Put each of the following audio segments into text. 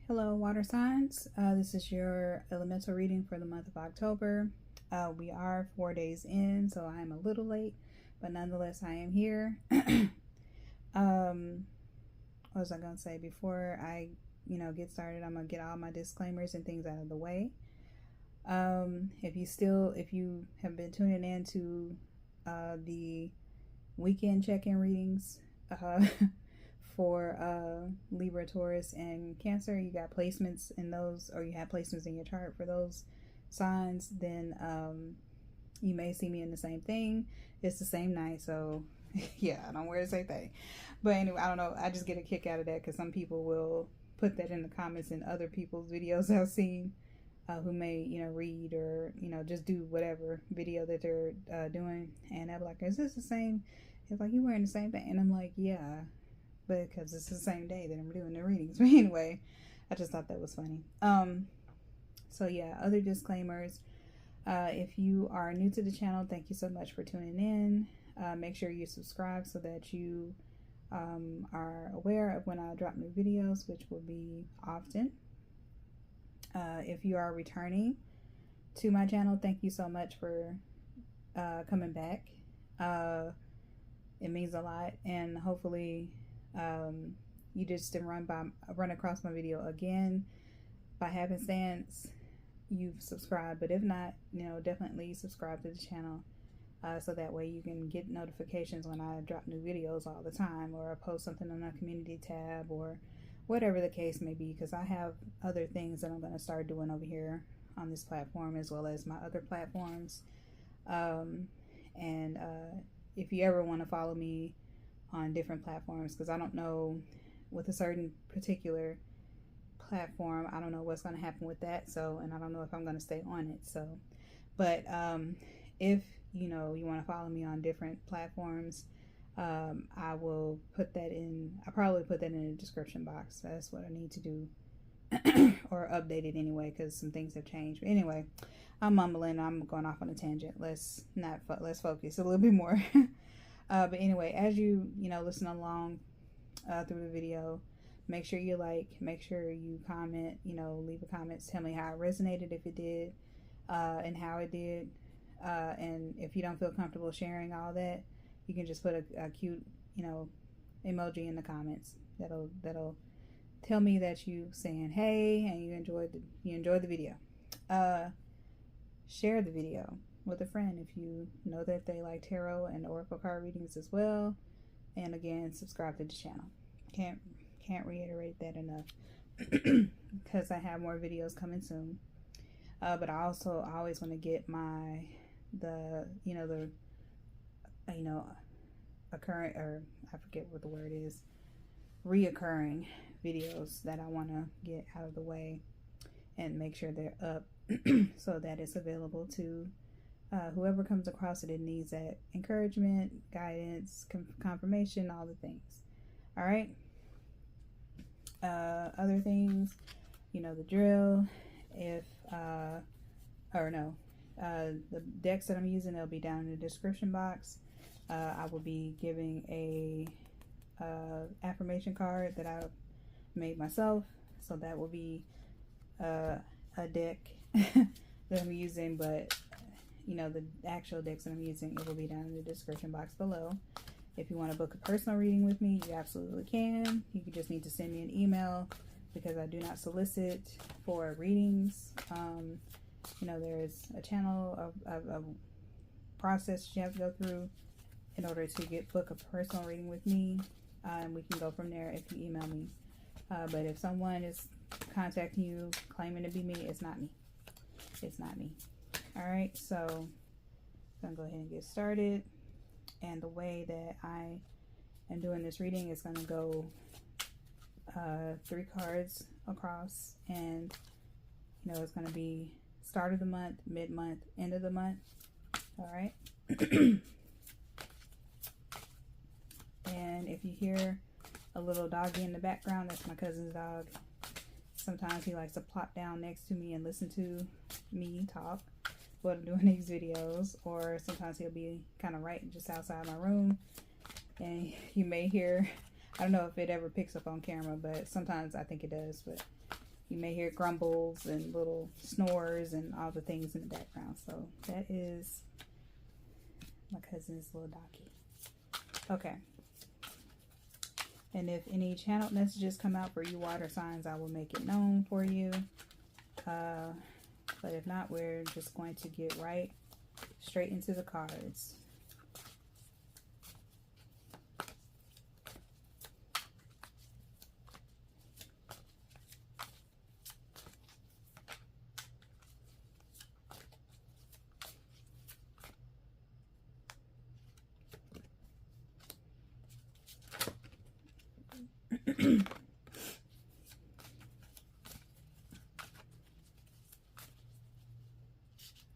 Hello, water signs. This is your elemental reading for the month of October. We are 4 days in, so I'm a little late, but nonetheless, I am here. What was I going to say? Before I, get started, I'm going to get all my disclaimers and things out of the way. If you have been tuning in to the weekend check-in readings, for Libra, Taurus, and Cancer, you got placements in those, or you have placements in your chart for those signs, then you may see me in the same thing. It's the same night, so yeah, I don't wear the same thing. But anyway, I don't know, I just get a kick out of that because some people will put that in the comments in other people's videos I've seen, who may, read or, just do whatever video that they're doing, and they'll be like, is this the same? It's like, you wearing the same thing? And I'm like, yeah, but because it's the same day that I'm doing the readings. But anyway, I just thought that was funny. So yeah, other disclaimers. If you are new to the channel, thank you so much for tuning in. Make sure you subscribe so that you are aware of when I drop new videos, which will be often. If you are returning to my channel, thank you so much for coming back. It means a lot, and hopefully you just didn't run across my video again by happenstance. You've subscribed, but if not, definitely subscribe to the channel, so that way you can get notifications when I drop new videos all the time, or I post something on a community tab, or whatever the case may be, because I have other things that I'm going to start doing over here on this platform as well as my other platforms. If you ever want to follow me on different platforms, because I don't know with a certain particular platform, I don't know what's going to happen with that, so, and I don't know if I'm going to stay on it, so, but if you want to follow me on different platforms, I will put that in, I probably put that in the description box. That's what I need to do or update it anyway, because some things have changed. But anyway, I'm mumbling, I'm going off on a tangent. Let's focus a little bit more. But anyway, as you listen along through the video, make sure you like, make sure you comment, leave a comment, tell me how it resonated, if it did, and how it did. And if you don't feel comfortable sharing all that, you can just put a cute emoji in the comments. That'll tell me that you saying hey and you enjoyed the video. Share the video with a friend if you know that they like tarot and oracle card readings as well. And again, subscribe to the channel. Can't reiterate that enough, because I have more videos coming soon. But I always want to get a current, or I forget what the word is, reoccurring videos that I want to get out of the way and make sure they're up so that it's available to whoever comes across it and needs that encouragement, guidance, confirmation, all the things. All right. Other things, the drill. If the decks that I'm using, they'll be down in the description box. I will be giving a affirmation card that I made myself, so that will be a deck that I'm using, but the actual decks that I'm using, it will be down in the description box below. If you want to book a personal reading with me, you absolutely can. You just need to send me an email, because I do not solicit for readings. There's a channel of process you have to go through in order to book a personal reading with me, and we can go from there if you email me. But if someone is contacting you claiming to be me, it's not me. It's not me. All right, so I'm gonna go ahead and get started. And the way that I am doing this reading is going to go 3 cards across, and it's going to be start of the month, mid-month, end of the month. All right. And if you hear a little doggy in the background, that's my cousin's dog. Sometimes he likes to plop down next to me and listen to me talk while I'm doing these videos, or sometimes he'll be kind of right just outside my room, and you may hear, I don't know if it ever picks up on camera, but sometimes I think it does, but You may hear grumbles and little snores and all the things in the background. So that is my cousin's little doggy. Okay. And if any channeled messages come out for you water signs, I will make it known for you. But if not, we're just going to get right straight into the cards.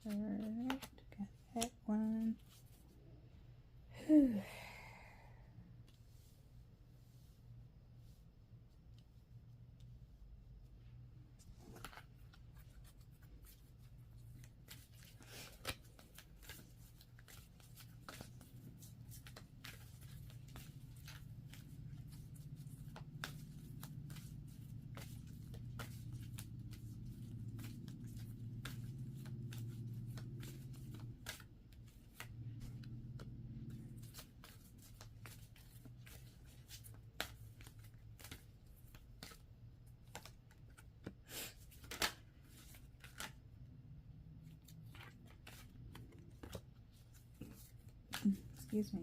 Alright, got that one. Whew. Excuse me.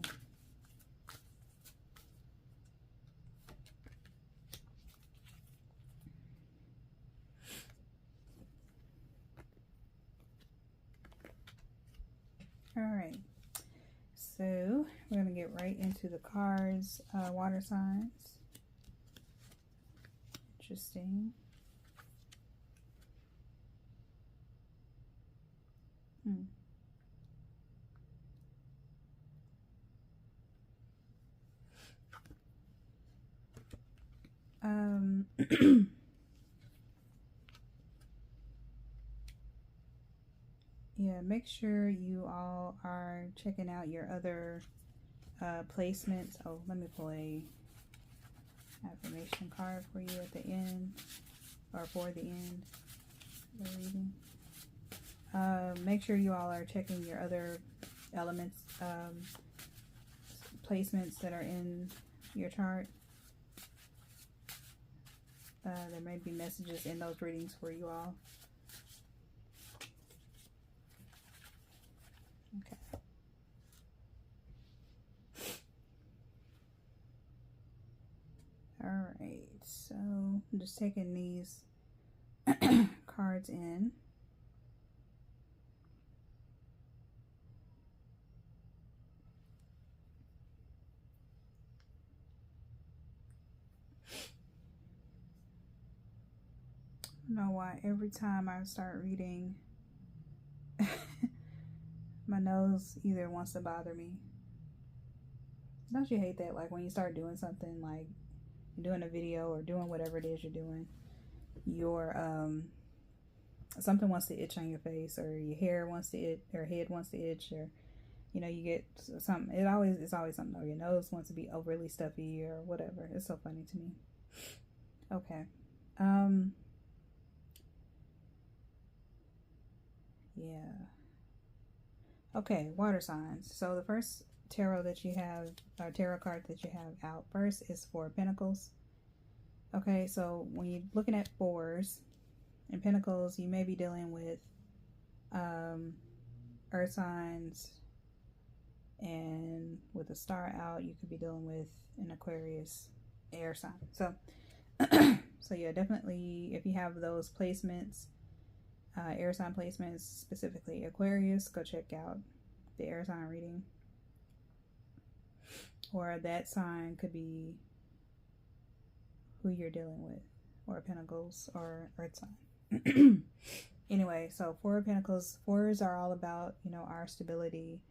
All right, so we're going to get right into the cards. Water signs. Interesting. Yeah, make sure you all are checking out your other placements. Oh, let me pull a affirmation card for you at the end, or for the end of the reading. Make sure you all are checking your other elements, placements that are in your chart. There may be messages in those readings for you all. Okay. All right, so I'm just taking these cards in. I don't know why every time I start reading, my nose either wants to bother me. Don't you hate that? Like when you start doing something, like doing a video or doing whatever it is you're doing, your something wants to itch on your face, or your hair wants to itch, or head wants to itch, or you know, you get something. It's always something. Or your nose wants to be overly stuffy or whatever. It's so funny to me. Okay. Yeah. Okay, water signs. So the first tarot that you have, or tarot card that you have out first, is Four of Pentacles. Okay, so when you're looking at fours and pentacles, you may be dealing with earth signs, and with a star out, you could be dealing with an Aquarius air sign. So, so yeah, definitely if you have those placements, air sign placements, specifically Aquarius, go check out the air sign reading. Or that sign could be who you're dealing with, or Pentacles, or Earth sign. Anyway, so Four of Pentacles, fours are all about, you know, our stability.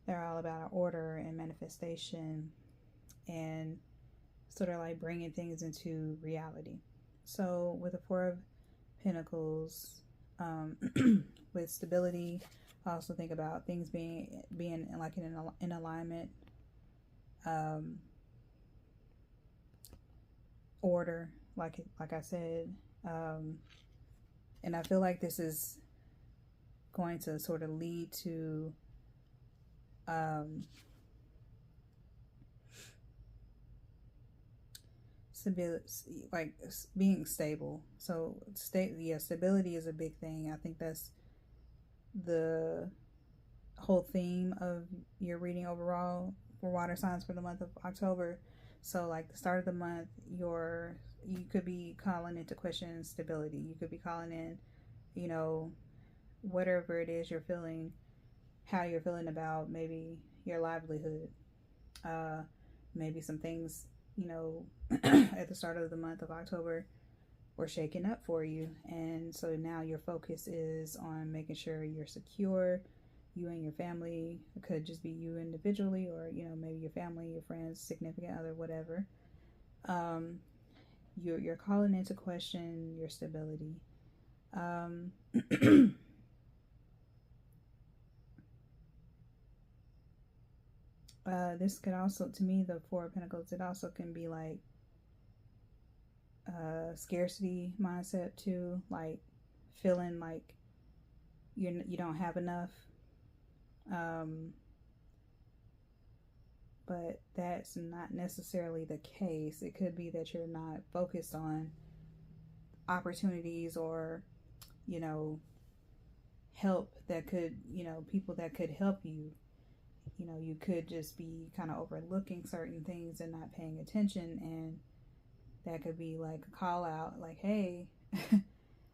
They're all about our order and manifestation, and sort of like bringing things into reality. So with the Four of Pentacles, with stability, I also think about things being like in alignment, order, like I said, And I feel like this is going to sort of lead to stability, like being stable. So stability is a big thing. I think that's the whole theme of your reading overall for water signs for the month of October. So like the start of the month, you could be calling into question stability. You could be calling in, you know, whatever it is you're feeling, how you're feeling about maybe your livelihood, maybe some things, you know, at the start of the month of October were shaken up for you. And so now your focus is on making sure you're secure, you and your family. It could just be you individually, or, you know, maybe your family, your friends, significant other, whatever. You're calling into question your stability. This could also, to me, the Four of Pentacles, it also can be like scarcity mindset too, like feeling like you don't have enough. But that's not necessarily the case. It could be that you're not focused on opportunities or, you know, help that could, you know, people that could help you. You know, you could just be kind of overlooking certain things and not paying attention, and that could be like a call out, like, hey,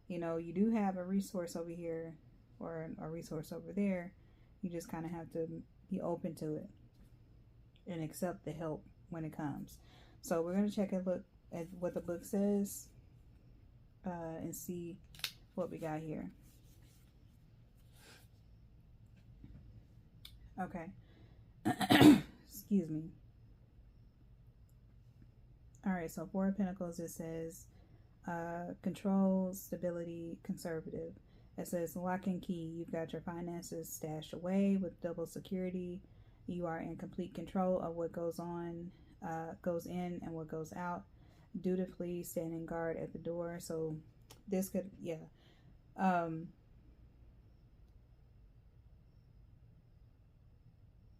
you know, you do have a resource over here or a resource over there. You just kind of have to be open to it and accept the help when it comes. So we're going to check a look at what the book says and see what we got here. Okay. Excuse me. All right, so Four of Pentacles, it says control, stability, conservative. It says lock and key. You've got your finances stashed away with double security. You are in complete control of what goes in and what goes out. Dutifully standing guard at the door. So this could,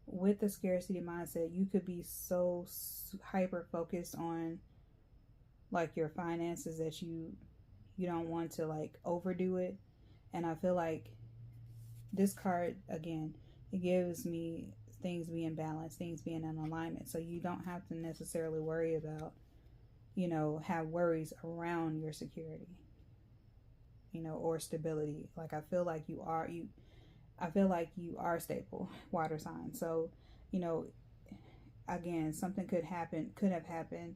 with the scarcity mindset, you could be so hyper focused on like your finances that you don't want to like overdo it. And I feel like this card, again, it gives me things being balanced, things being in alignment. So you don't have to necessarily worry about, you know, have worries around your security, you know, or stability. Like I feel like you are stable, water sign. So, you know, again, something could have happened,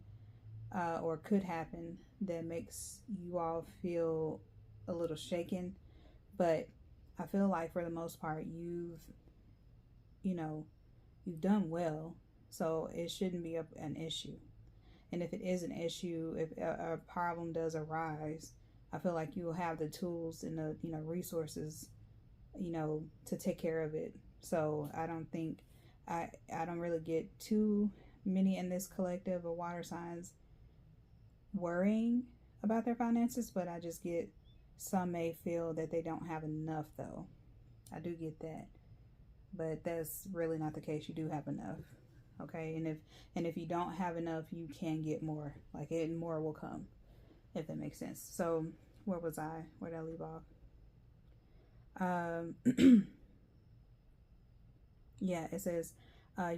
or could happen that makes you all feel a little shaken. But I feel like for the most part, you've done well. So it shouldn't be an issue. And if it is an issue, if a problem does arise, I feel like you will have the tools and the, you know, resources, you know, to take care of it. So I don't think I don't really get too many in this collective of water signs worrying about their finances, but I just get some may feel that they don't have enough though. I do get that. But that's really not the case. You do have enough. Okay? And if you don't have enough, you can get more. Like it more will come, if that makes sense. So where was I? Where did I leave off? Yeah, it says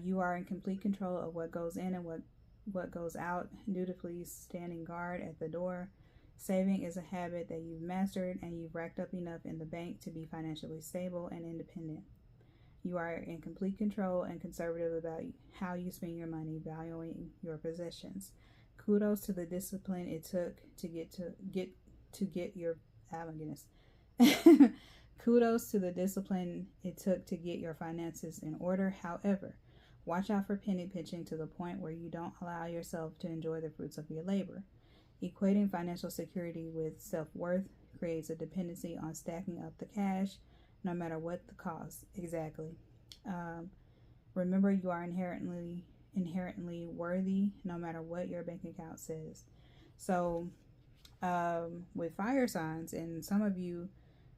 you are in complete control of what goes in and what goes out. Dutifully standing guard at the door. Saving is a habit that you've mastered, and you've racked up enough in the bank to be financially stable and independent. You are in complete control and conservative about how you spend your money, valuing your possessions. Kudos to the discipline it took to get your Kudos to the discipline it took to get your finances in order. However, watch out for penny pinching to the point where you don't allow yourself to enjoy the fruits of your labor. Equating financial security with self-worth creates a dependency on stacking up the cash, no matter what the cost. Exactly. Remember, you are inherently worthy, no matter what your bank account says. So, with fire signs, and some of you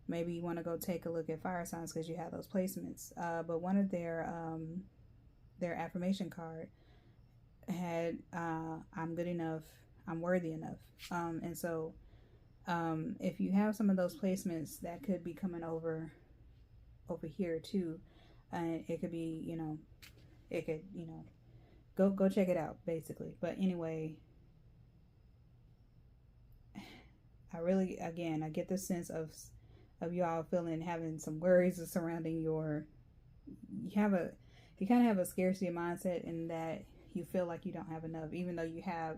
maybe you want to go take a look at fire signs because you have those placements. But one of their affirmation card had I'm good enough, I'm worthy enough. And so if you have some of those placements, that could be coming over here too. And it could be, it could, go check it out basically. But anyway, I get the sense of y'all having some worries surrounding you kind of have a scarcity mindset in that you feel like you don't have enough, even though you have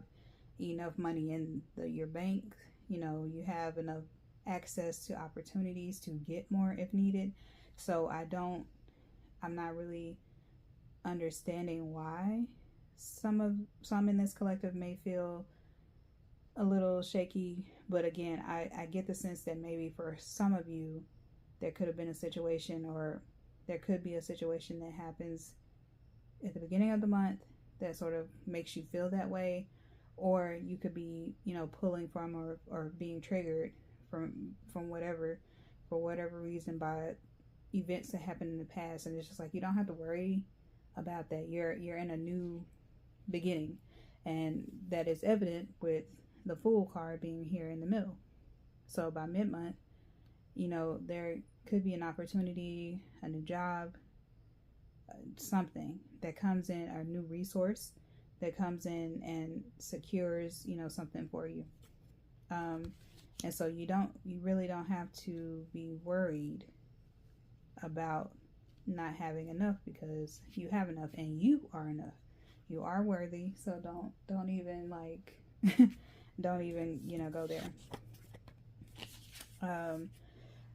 enough money in your bank. You have enough access to opportunities to get more if needed. So I'm not really understanding why some in this collective may feel a little shaky. But again, I get the sense that maybe for some of you there could have been a situation, or there could be a situation that happens at the beginning of the month that sort of makes you feel that way, or you could be pulling from or being triggered from whatever, for whatever reason, by events that happened in the past. And it's just like, you don't have to worry about that. You're in a new beginning, and that is evident with the Fool card being here in the middle. So by mid-month, there could be an opportunity, a new job, something that comes in, a new resource that comes in and secures something for you. And so you really don't have to be worried about not having enough, because you have enough and you are enough. You are worthy. So don't even don't even go there.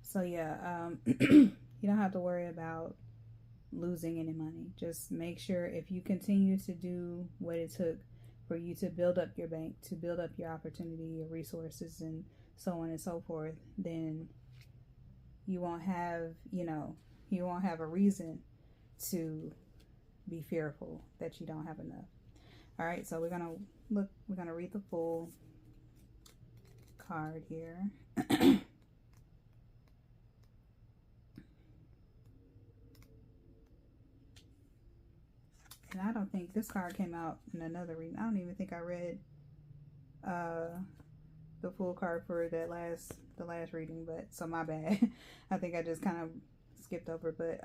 So yeah, you don't have to worry about losing any money. Just make sure, if you continue to do what it took for you to build up your bank, to build up your opportunity, your resources, and so on and so forth, then you won't have a reason to be fearful that you don't have enough. All right, so we're gonna read the full card here. And I don't think this card came out in another reading. I don't even think I read the full card for the last reading, but so my bad. I think I just kind of skipped over, but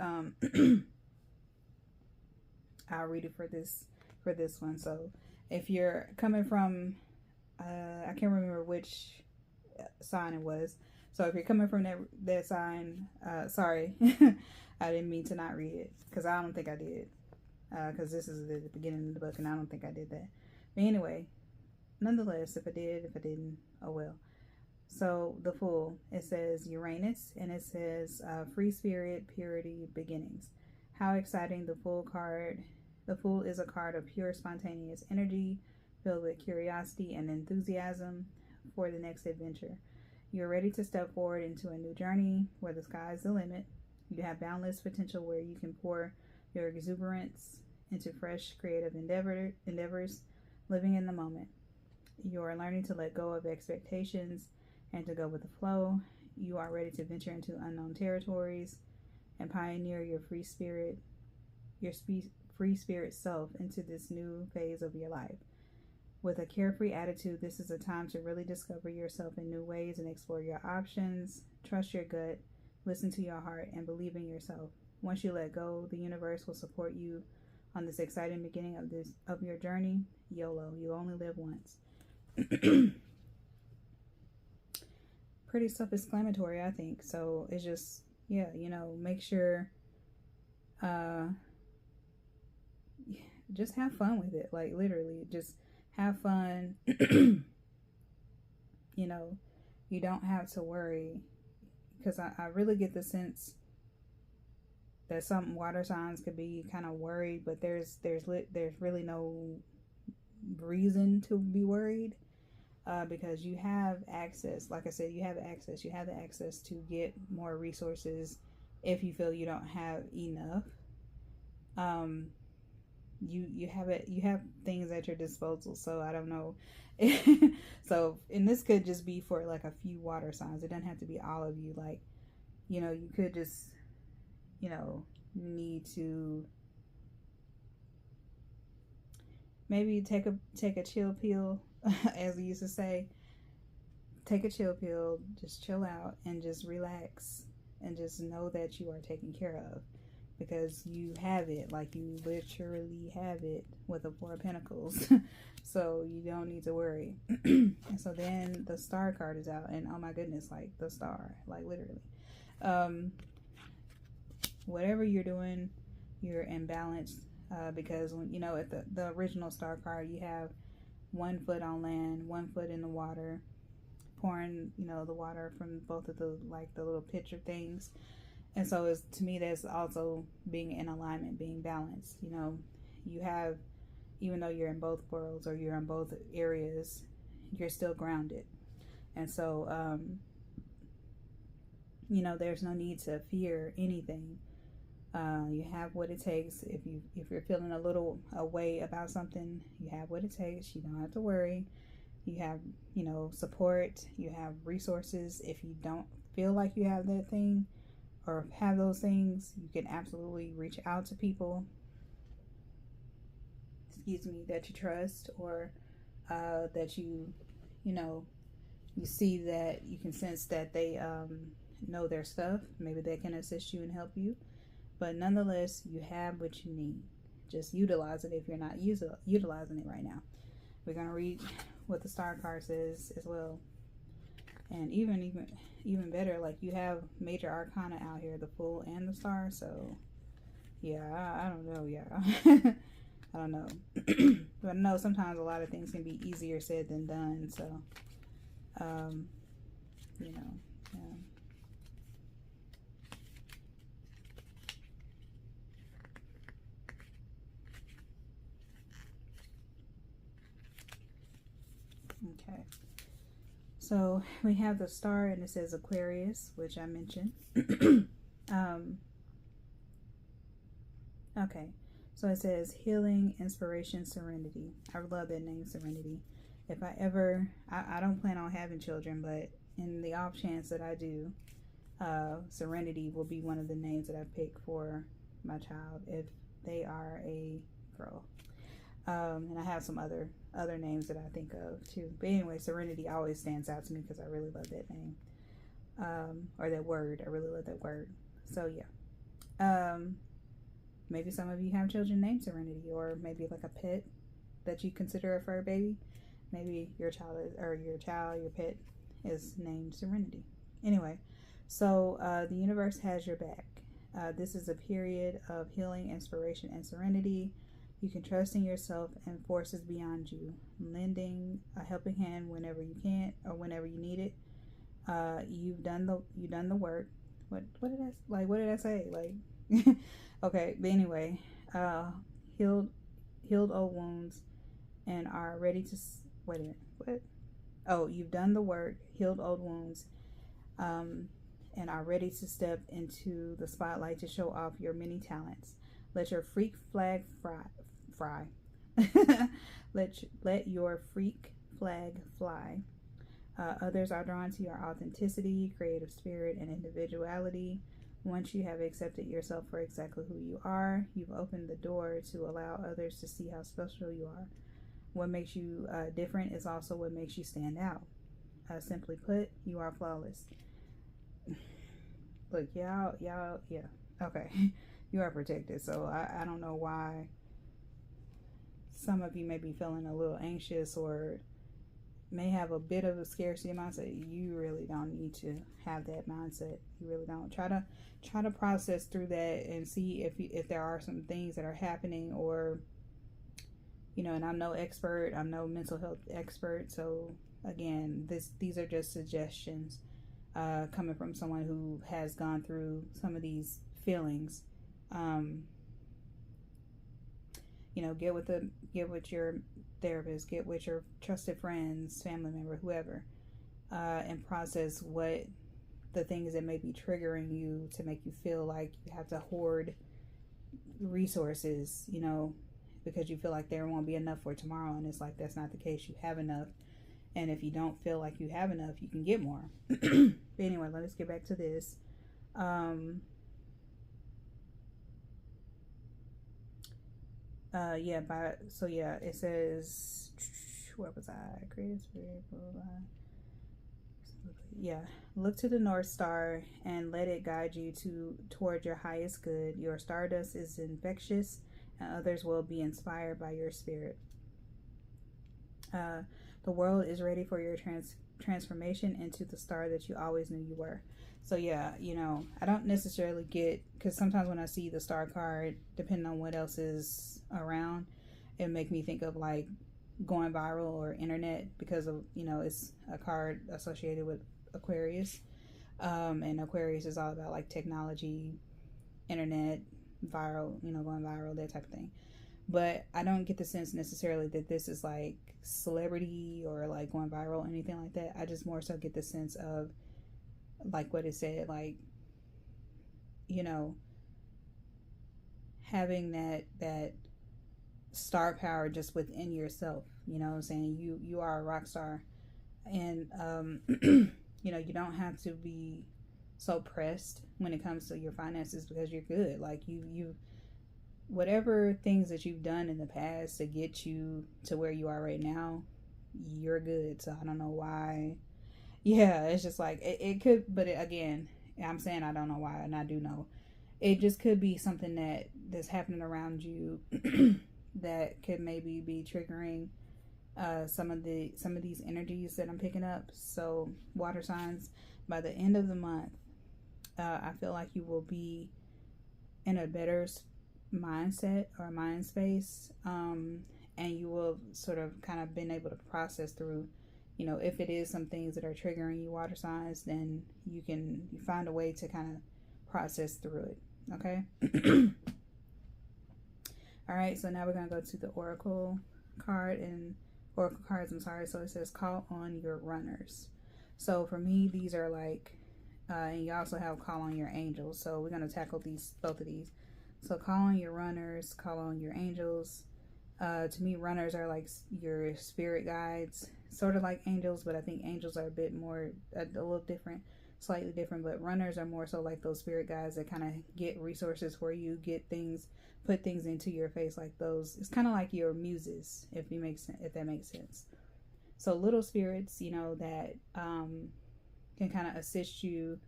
I'll read it for this one. So if you're coming from I can't remember which sign it was. So if you're coming from that sign, sorry, I didn't mean to not read it, because I don't think I did. Because this is the beginning of the book, and I don't think I did that. But anyway, nonetheless, if I did, if I didn't, oh well. So the Fool, it says Uranus, and it says free spirit, purity, beginnings. How exciting! The Fool card. The Fool is a card of pure, spontaneous energy, filled with curiosity and enthusiasm for the next adventure. You're ready to step forward into a new journey where the sky is the limit. You have boundless potential where you can pour your exuberance into fresh creative endeavors, living in the moment. You are learning to let go of expectations and to go with the flow. You are ready to venture into unknown territories and pioneer your free spirit self into this new phase of your life. With a carefree attitude, this is a time to really discover yourself in new ways and explore your options. Trust your gut, listen to your heart, and believe in yourself. Once you let go, the universe will support you on this exciting beginning of your journey. YOLO, you only live once. Pretty self-explanatory, I think. So it's just, yeah, make sure, just have fun with it. Like, literally, just have fun. You don't have to worry, because I really get the sense that some water signs could be kind of worried, but there's really no reason to be worried, because you have access. Like I said, you have the access to get more resources if you feel you don't have enough. you have it, you have things at your disposal. So I don't know. So, and this could just be for like a few water signs. It doesn't have to be all of you. Like, you could just, need to maybe take a chill pill, as we used to say. Take a chill pill, just chill out and just relax and just know that you are taken care of, because you have it. Like, you literally have it with the Four of Pentacles. So you don't need to worry. And so then the Star card is out, and oh my goodness, like the Star, like literally. Whatever you're doing, you're in balance, because when at the original Star card, you have one foot on land, one foot in the water, pouring the water from both of the little pitcher things. And so it's, to me, that's also being in alignment, being balanced. You have, even though you're in both worlds or you're in both areas, you're still grounded. And so there's no need to fear anything. You have what it takes. If you're feeling a little away about something, you have what it takes. You don't have to worry. You have support. You have resources. If you don't feel like you have that thing or have those things, you can absolutely reach out to people, that you trust, or that you see, that you can sense that they know their stuff. Maybe they can assist you and help you. But nonetheless, you have what you need. Just utilize it if you're not utilizing it right now. We're going to read what the Star card says as well. And even better, like, you have major arcana out here, the Fool and the Star. So yeah, I don't know, yeah. I don't know. But I know sometimes a lot of things can be easier said than done. So yeah. Okay, so we have the Star, and it says Aquarius, which I mentioned. Okay, so it says healing, inspiration, serenity. I love that name, Serenity. If I ever, I don't plan on having children, but in the off chance that I do, Serenity will be one of the names that I pick for my child if they are a girl. And I have some other names that I think of too. But anyway, Serenity always stands out to me because I really love that name. Or that word. I really love that word. So yeah. Maybe some of you have children named Serenity, or maybe like a pet that you consider a fur baby. Maybe your pet is named Serenity. Anyway, so the universe has your back. This is a period of healing, inspiration, and serenity. You can trust in yourself and forces beyond you, lending a helping hand whenever you can or whenever you need it. You've done the work. What did I say? Like, okay, but anyway, healed old wounds and are ready to. Wait a minute. What? Oh, you've done the work, healed old wounds, and are ready to step into the spotlight to show off your many talents. Let your freak flag fly. Let your freak flag fly. Others are drawn to your authenticity, creative spirit, and individuality. Once you have accepted yourself for exactly who you are, you've opened the door to allow others to see how special you are. What makes you different is also what makes you stand out. Simply put, you are flawless. Look, y'all, yeah. Okay. You are protected. So I don't know why some of you may be feeling a little anxious or may have a bit of a scarcity mindset. You really don't need to have that mindset. You really don't. Try to process through that and see if there are some things that are happening, or and I'm no expert. I'm no mental health expert. So again, these are just suggestions coming from someone who has gone through some of these feelings. Get with your therapist, get with your trusted friends, family member, whoever, and process what the things that may be triggering you to make you feel like you have to hoard resources, because you feel like there won't be enough for tomorrow, and it's like that's not the case. You have enough, and if you don't feel like you have enough, you can get more. But anyway, let us get back to this. It says, where was I? Creative spirit, blah, blah, blah. Yeah, look to the North Star and let it guide you toward your highest good. Your stardust is infectious, and others will be inspired by your spirit. The world is ready for your transformation into the star that you always knew you were. So yeah, I don't necessarily get, because sometimes when I see the star card, depending on what else is around, it make me think of like going viral or internet, because of it's a card associated with Aquarius, and Aquarius is all about like technology, internet, viral, going viral, that type of thing. But I don't get the sense necessarily that this is like celebrity or like going viral or anything like that. I just more so get the sense of like what it said, like having that star power just within yourself. I'm saying you are a rock star, and you don't have to be so pressed when it comes to your finances, because you're good. Like you whatever things that you've done in the past to get you to where you are right now, you're good. So I don't know why. Yeah, it's just like it could, but again, I'm saying I don't know why, and I do know it just could be something that's happening around you that could maybe be triggering some of these energies that I'm picking up. So water signs, by the end of the month, I feel like you will be in a better mindset or mind space, and you will sort of kind of been able to process through, if it is some things that are triggering you, water signs, then you find a way to kind of process through it. Okay. All right, so now we're gonna go to the oracle cards. I'm sorry. So it says call on your runners. So for me, these are like and you also have call on your angels. So we're going to tackle both of these. So call on your runners, call on your angels. To me, runners are like your spirit guides, sort of like angels, but I think angels are a bit more, a little different, slightly different. But runners are more so like those spirit guides that kind of get resources for you, put things into your face, like those. It's kind of like your muses, if that makes sense. So little spirits, that can kind of assist you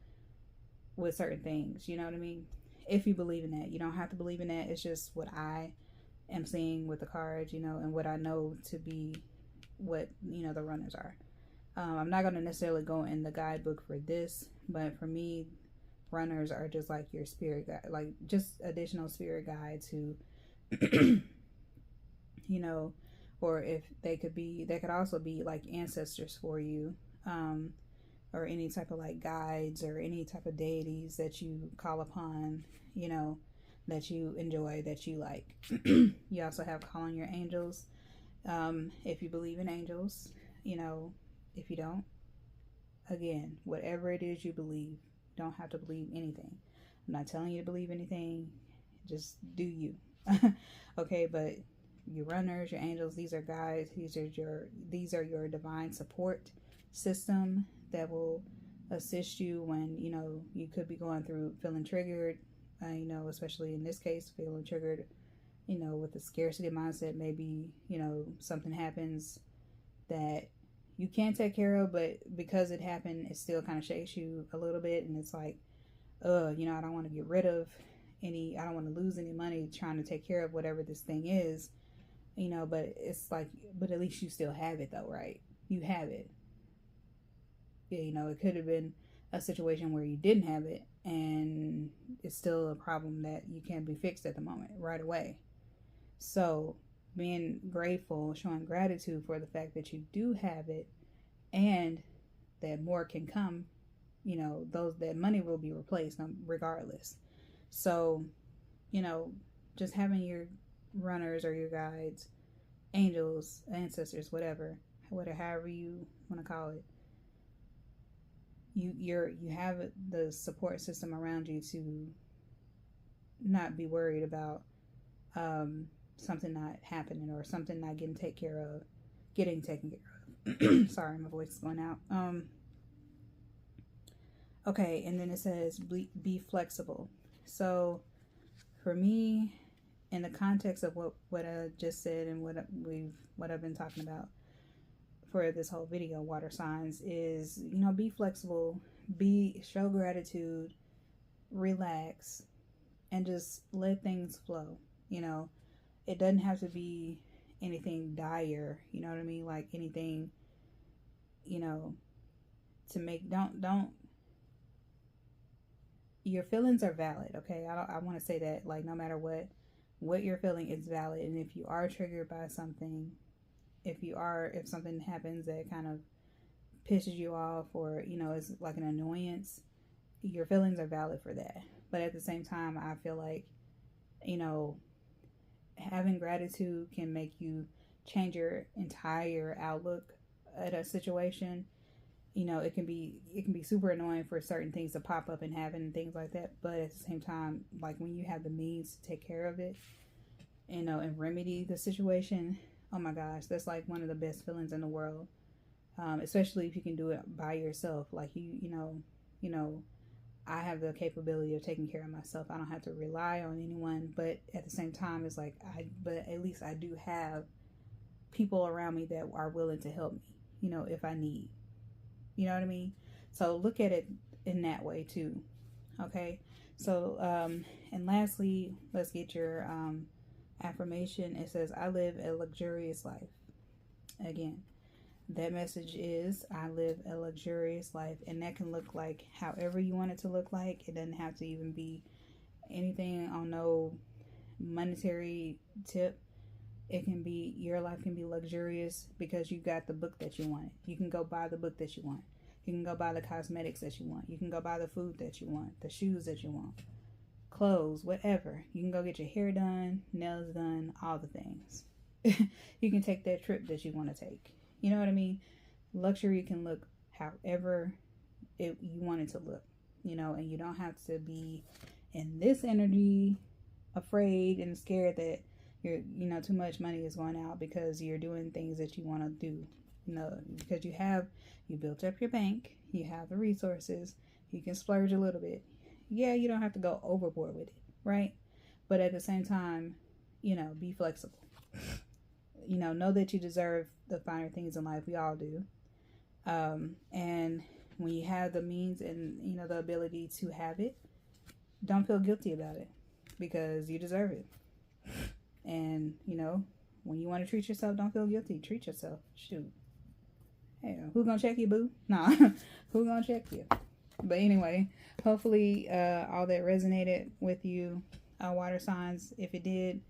with certain things. You know what I mean? If you believe in that, you don't have to believe in that. It's just what I am seeing with the cards, and what I know to be what the runners are. I'm not going to necessarily go in the guidebook for this, but for me, runners are just like your spirit guide, like just additional spirit guides who or if they could also be like ancestors for you, or any type of like guides or any type of deities that you call upon, that you enjoy, that you like. You also have call on your angels, if you believe in angels. If you don't, again, whatever it is you believe, you don't have to believe anything. I'm not telling you to believe anything, just do you. Okay, but your runners, your angels, these are guides. These are your divine support system that will assist you when you could be going through feeling triggered, especially in this case, feeling triggered, with the scarcity mindset. Maybe something happens that you can't take care of, but because it happened, it still kind of shakes you a little bit, and it's like, I don't want to get rid of I don't want to lose any money trying to take care of whatever this thing is, but it's like, but at least you still have it though, right? You have it. Yeah, it could have been a situation where you didn't have it, and it's still a problem that you can't be fixed at the moment, right away. So being grateful, showing gratitude for the fact that you do have it, and that more can come, that money will be replaced regardless. So, just having your runners or your guides, angels, ancestors, however you want to call it, you have the support system around you to not be worried about something not happening or something not getting taken care of. Sorry, my voice is going out. Okay, and then it says be flexible. So for me, in the context of what I just said and what I've been talking about for this whole video, water signs, is, be flexible, show gratitude, relax, and just let things flow. It doesn't have to be anything dire, you know what I mean? Like anything, to make, don't, your feelings are valid, okay? I want to say that, like, no matter what you're feeling is valid. And if you are triggered by something, if something happens that kind of pisses you off, or, is like an annoyance, your feelings are valid for that. But at the same time, I feel like, having gratitude can make you change your entire outlook at a situation. It can be super annoying for certain things to pop up and happen and things like that. But at the same time, like when you have the means to take care of it, and remedy the situation, oh my gosh, that's like one of the best feelings in the world. Especially if you can do it by yourself. Like I have the capability of taking care of myself. I don't have to rely on anyone. But at the same time, it's like but at least I do have people around me that are willing to help me, if I need. You know what I mean? So look at it in that way too. Okay. So, and lastly, let's get your affirmation. It says, I live a luxurious life. Again, that message is, I live a luxurious life. And that can look like however you want it to look like. It doesn't have to even be anything on no monetary tip. It can be, your life can be luxurious because you got the book that you want. You can go buy the book that you want. You can go buy the cosmetics that you want. You can go buy the food that you want, the shoes that you want, clothes, whatever. You can go get your hair done, nails done, all the things. You can take that trip that you want to take. You know what I mean? Luxury can look however you want it to look, and you don't have to be in this energy afraid and scared that too much money is going out because you're doing things that you want to do, because you built up your bank, you have the resources, you can splurge a little bit. Yeah, you don't have to go overboard with it, right? But at the same time, be flexible. Know that you deserve the finer things in life. We all do. And when you have the means and, the ability to have it, don't feel guilty about it because you deserve it. And, when you want to treat yourself, don't feel guilty. Treat yourself. Shoot. Hey, who gonna check you, boo? Nah. Who gonna check you? But anyway, hopefully all that resonated with you, water signs. If it did,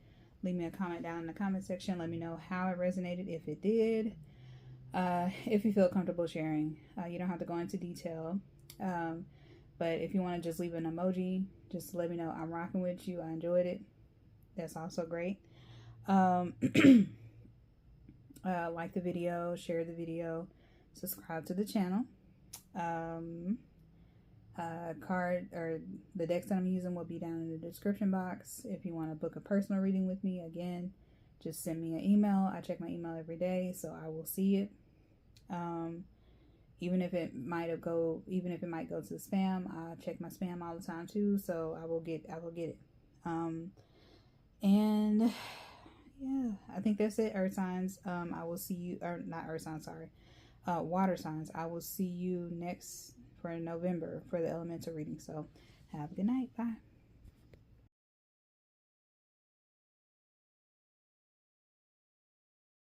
leave me a comment down in the comment section. Let me know how it resonated, if it did. If you feel comfortable sharing. You don't have to go into detail. But if you want to just leave an emoji, just let me know I'm rocking with you. I enjoyed it. That's also great. Like the video, share the video, subscribe to the channel. Card or the decks that I'm using will be down in the description box. If you want to book a personal reading with me, again, just send me an email. I check my email every day, so I will see it. Even if it might go to spam, I check my spam all the time too, so I will get it. And yeah, I think that's it, earth signs. I will see you, or not earth signs, sorry, water signs. I will see you next for November for the elemental reading. So have a good night. Bye.